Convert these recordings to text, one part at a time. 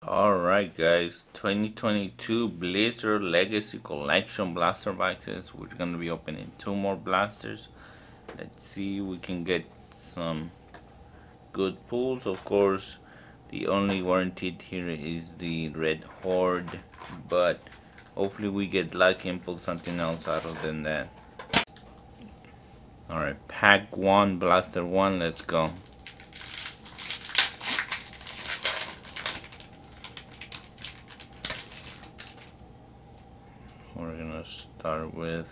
Alright guys, 2022 Blizzard Legacy Collection blaster boxes. We're gonna be opening two more blasters. Let's see if we can get some good pulls. Of course, the only warranted here is the Red Horde, but hopefully we get lucky and pull something else other than that. Alright, pack 1, blaster 1, let's go. We're gonna start with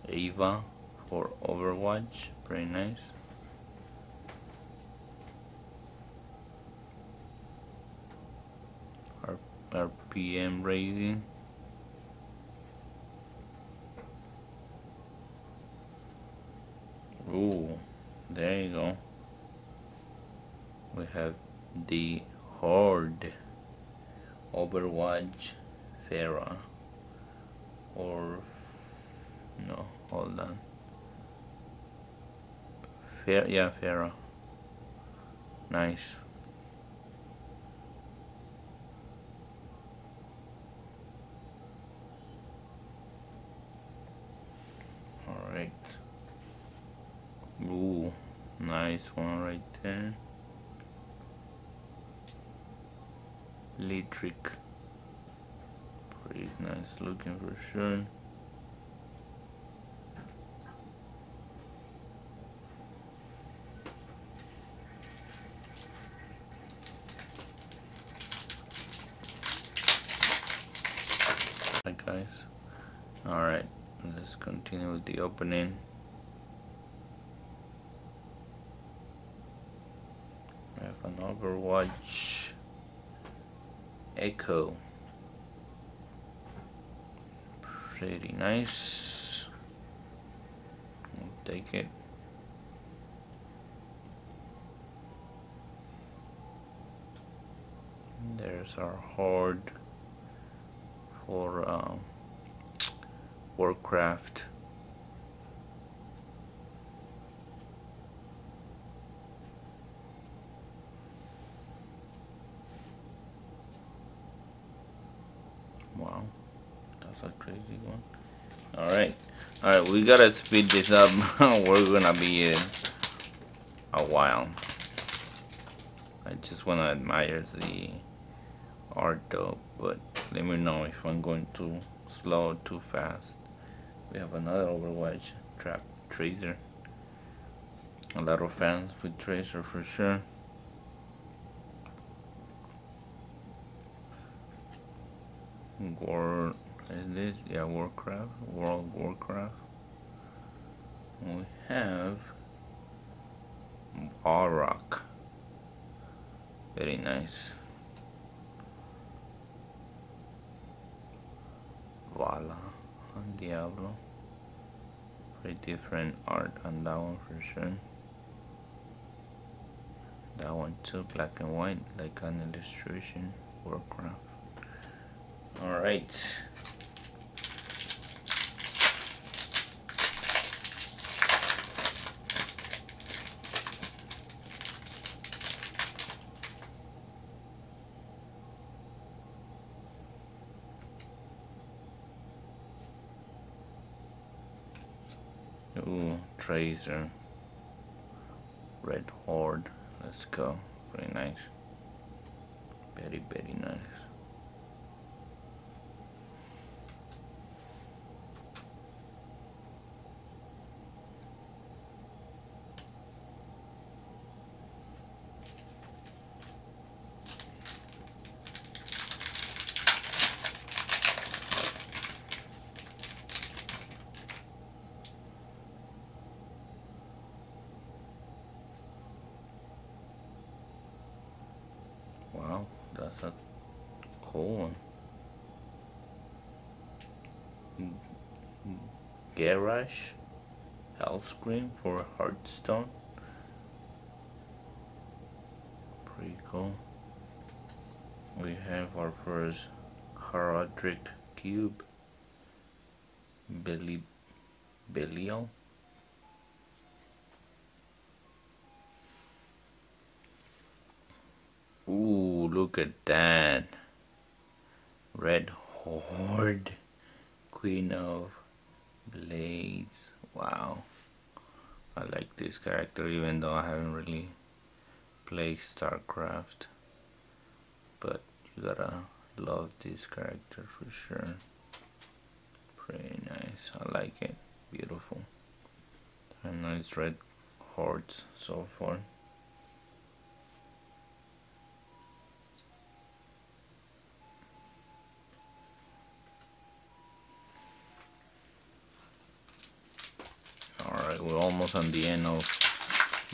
Ava for Overwatch, very nice. RPM raising. Ooh, there you go. We have the Horde Overwatch Farah, or no, hold on. Yeah, Farah. Nice. Alright. Ooh, nice one right there. Electric. Pretty nice looking for sure. Hi guys. Alright, let's continue with the opening. We have an Overwatch Echo. Pretty nice. We'll take it. There's our Horde for Warcraft. Wow, that's a crazy one. Alright, we gotta speed this up. We're gonna be in a while. I just wanna admire the art though, but let me know if I'm going too slow or too fast. We have another Overwatch Tracer. A lot of fans with Tracer for sure. Is this? Yeah, World Warcraft. We have Auroch. Very nice. Vala and Diablo. Very different art on that one for sure. That one too, black and white, like an illustration. Warcraft. Alright. Ooh, Tracer. Red Horde. Let's go. Very nice. Very, very nice. Wow, that's a cool one. Garage Hellscream for Hearthstone. Pretty cool. We have our first Heraldric Cube. Belial. Ooh, look at that. Red Horde, Queen of Blades. Wow. I like this character even though I haven't really played StarCraft. But you gotta love this character for sure. Pretty nice. I like it. Beautiful. A nice red hordes so far. Alright, we're almost on the end of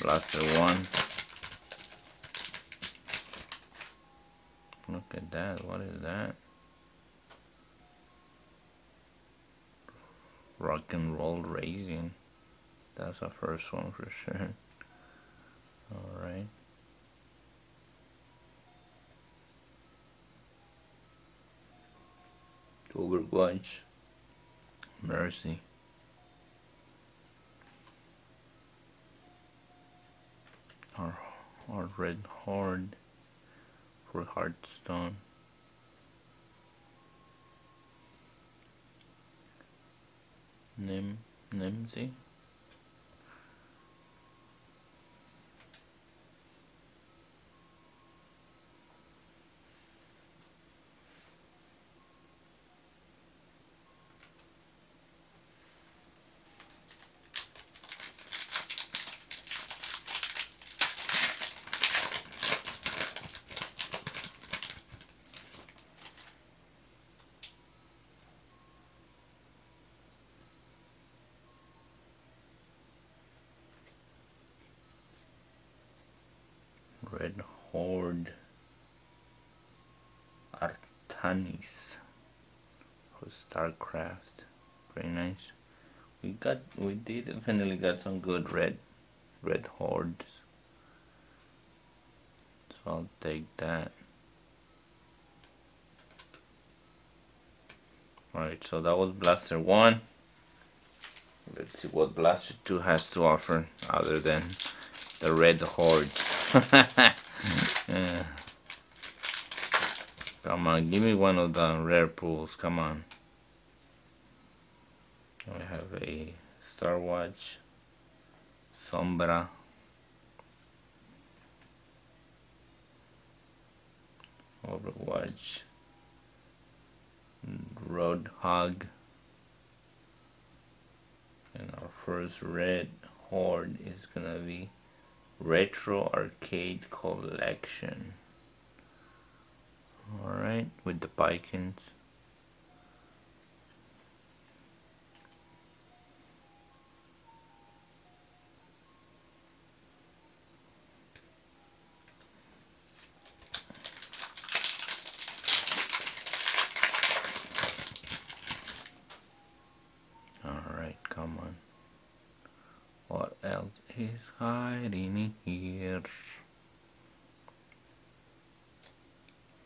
Blaster 1. Look at that. What is that? Rock and roll racing. That's our first one for sure. Alright. Overwatch. Mercy. Our red horde for Hearthstone. Nimsy. Red Horde Artanis for StarCraft. Very nice. We did definitely got some good red hordes. So I'll take that. Alright, so that was Blaster 1. Let's see what Blaster 2 has to offer other than the red horde. Yeah. Come on, give me one of the rare pools, come on. We have a Star Watch, Sombra, Overwatch, Roadhog, and our first red horde is gonna be Retro Arcade Collection. Alright, with the Pikins. Alright, come on. What else is hiding here?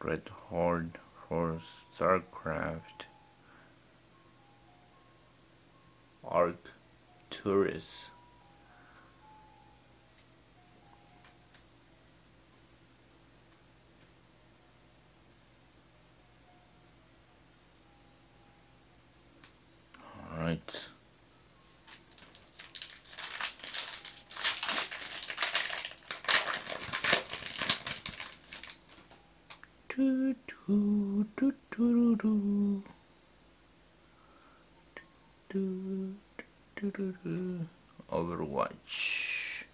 Red Horde for StarCraft. Arc Tourist. Alright. Overwatch.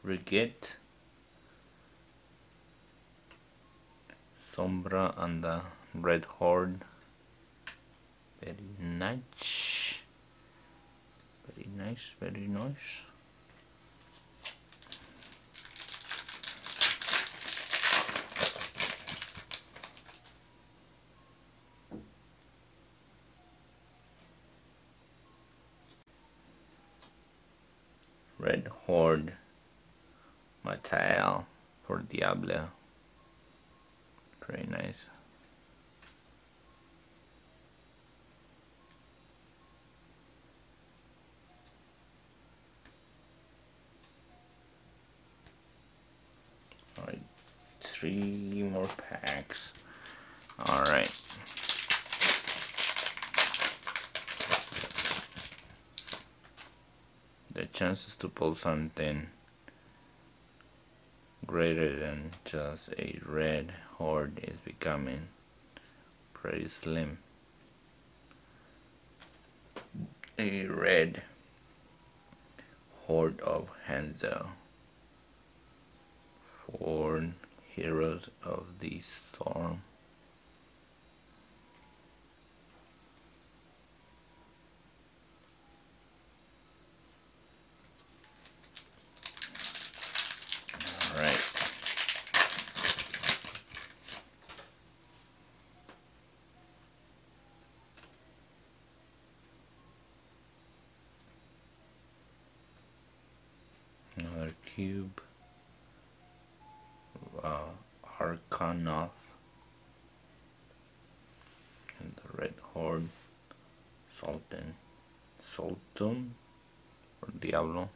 Frigate, Sombra, and the Red Horde. Very nice. Very nice, very nice. Red Horde Mattel for Diablo. Pretty nice. 3 more packs. Alright. The chances to pull something greater than just a red horde is becoming pretty slim. A red horde of Hanzo. 4 heroes of the storm. Alright. Another cube. Arcanoth. And the red horde. Sultan or Diablo.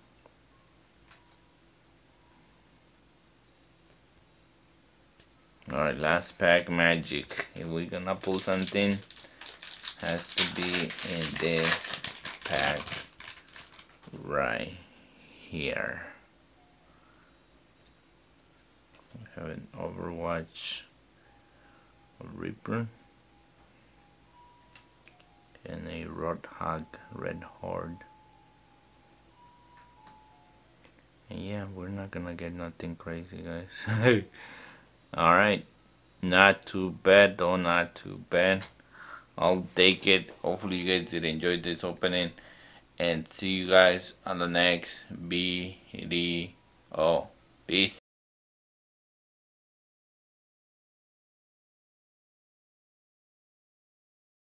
Alright, last pack magic. If we're gonna pull something, has to be in this pack right here. We have an Overwatch Reaper and a Roadhog Red Horde. And yeah, we're not gonna get nothing crazy, guys. Alright, not too bad though, not too bad. I'll take it. Hopefully you guys did enjoy this opening, and see you guys on the next video. Peace.